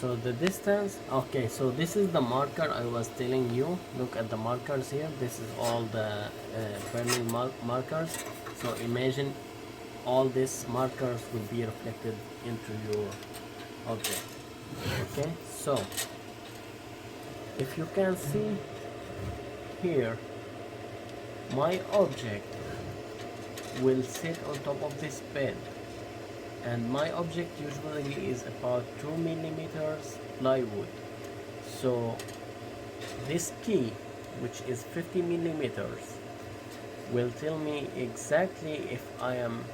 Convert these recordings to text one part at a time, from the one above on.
so the distance, okay, so this is the marker I was telling you. Look at the markers here. This is all the burning markers. So imagine all these markers will be reflected into your object. Okay, so if you can see here, my object will sit on top of this bed, and my object usually is about 2 millimeters plywood. So this key, which is 50 millimeters, will tell me exactly if I am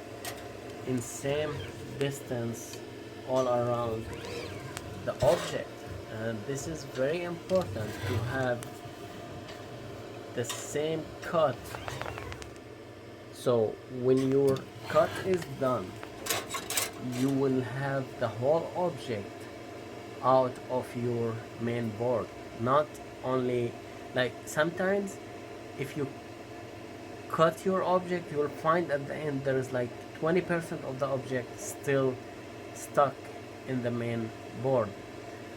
in same distance all around the object. And this is very important to have the same cut. So when your cut is done, you will have the whole object out of your main board. Not only, like, sometimes if you cut your object, you will find at the end there is like 20% of the object still stuck in the main board,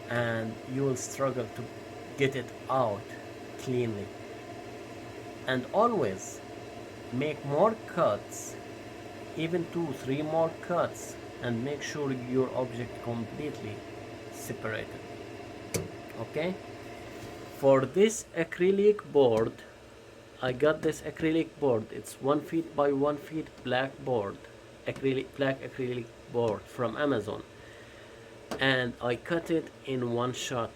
and you will struggle to get it out cleanly. And always make more cuts, even 2-3 more cuts, and make sure your object completely separated. Okay, for this acrylic board, I got this acrylic board. It's 1 feet by 1 feet black board, black acrylic board from Amazon, and I cut it in one shot.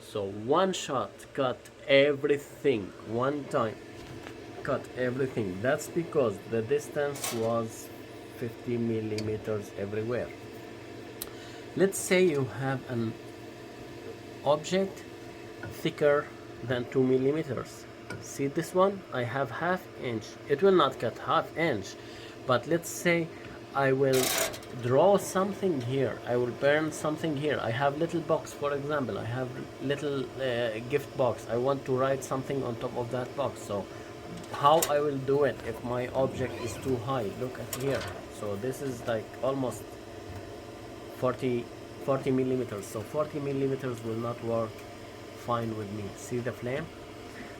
So one shot, cut everything one time, cut everything. That's because the distance was 50 millimeters everywhere. Let's say you have an object thicker than 2 millimeters. See this one? I have ½ inch. It will not cut ½ inch, but let's say I will draw something here, I will burn something here. I have little box, for example, I have little gift box. I want to write something on top of that box. So how I will do it if my object is too high? Look at here. So this is like almost 40 millimeters. So 40 millimeters will not work fine with me. See the flame?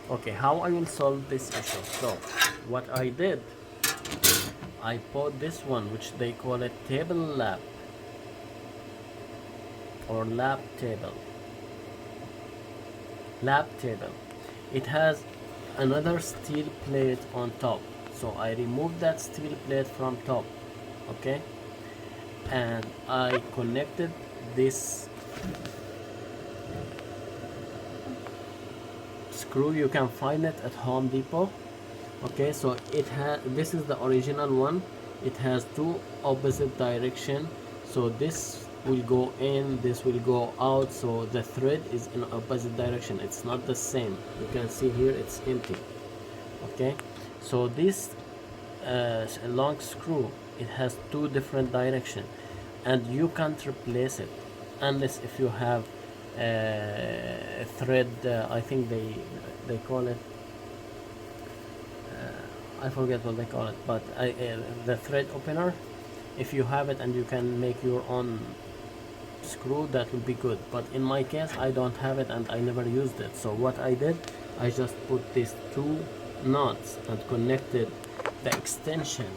Okay, how I will solve this issue? So what I did, I bought this one, which they call it table lap or lap table. It has another steel plate on top. So I removed that steel plate from top, okay, and I connected this screw. You can find it at Home Depot. Okay, so this is the original one. It has 2 opposite direction, so this will go in, this will go out, so the thread is in opposite direction. It's not the same. You can see here it's empty. Okay, so this long screw, it has 2 different direction, and you can't replace it unless if you have a thread, I think they call it, I forget what they call it, but the thread opener. If you have it and you can make your own screw, that will be good. But in my case, I don't have it and I never used it. So what I did, I just put these 2 nuts and connected the extension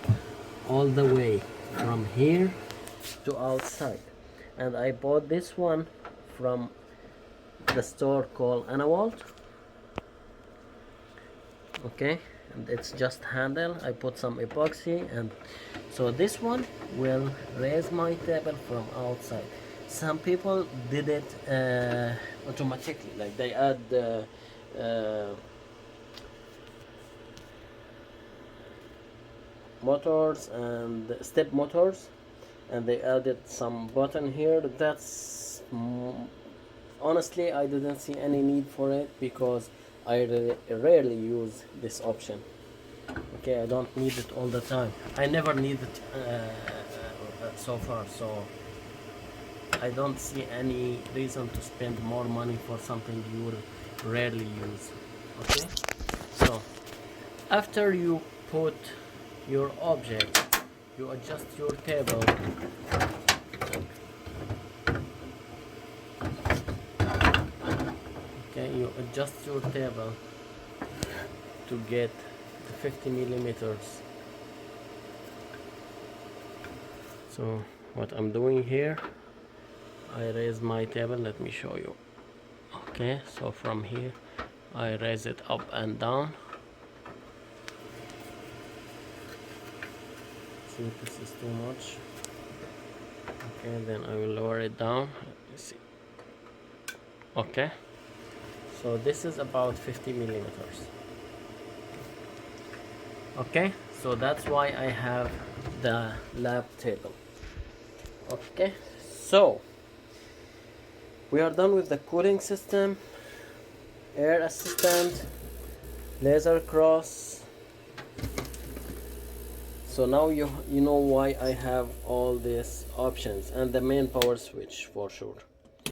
all the way from here to outside. And I bought this one from the store called Anawalt. Okay, and it's just handle. I put some epoxy, and so this one will raise my table from outside. Some people did it automatically, like they add motors and step motors, and they added some button here. That's honestly, I didn't see any need for it because I rarely use this option. Okay, I don't need it all the time. I never need it so far, so I don't see any reason to spend more money for something you will rarely use. Okay, so after you put your object, you adjust your table you adjust your table to get the 50 millimeters. So what I'm doing here, I raise my table. Let me show you. Okay, so from here I raise it up and down. See, this is too much. Okay, then I will lower it down. See. Okay, so this is about 50 millimeters. Okay, so that's why I have the lab table. Okay, so we are done with the cooling system, air assistant, laser cross. So now you know why I have all these options, and the main power switch for sure.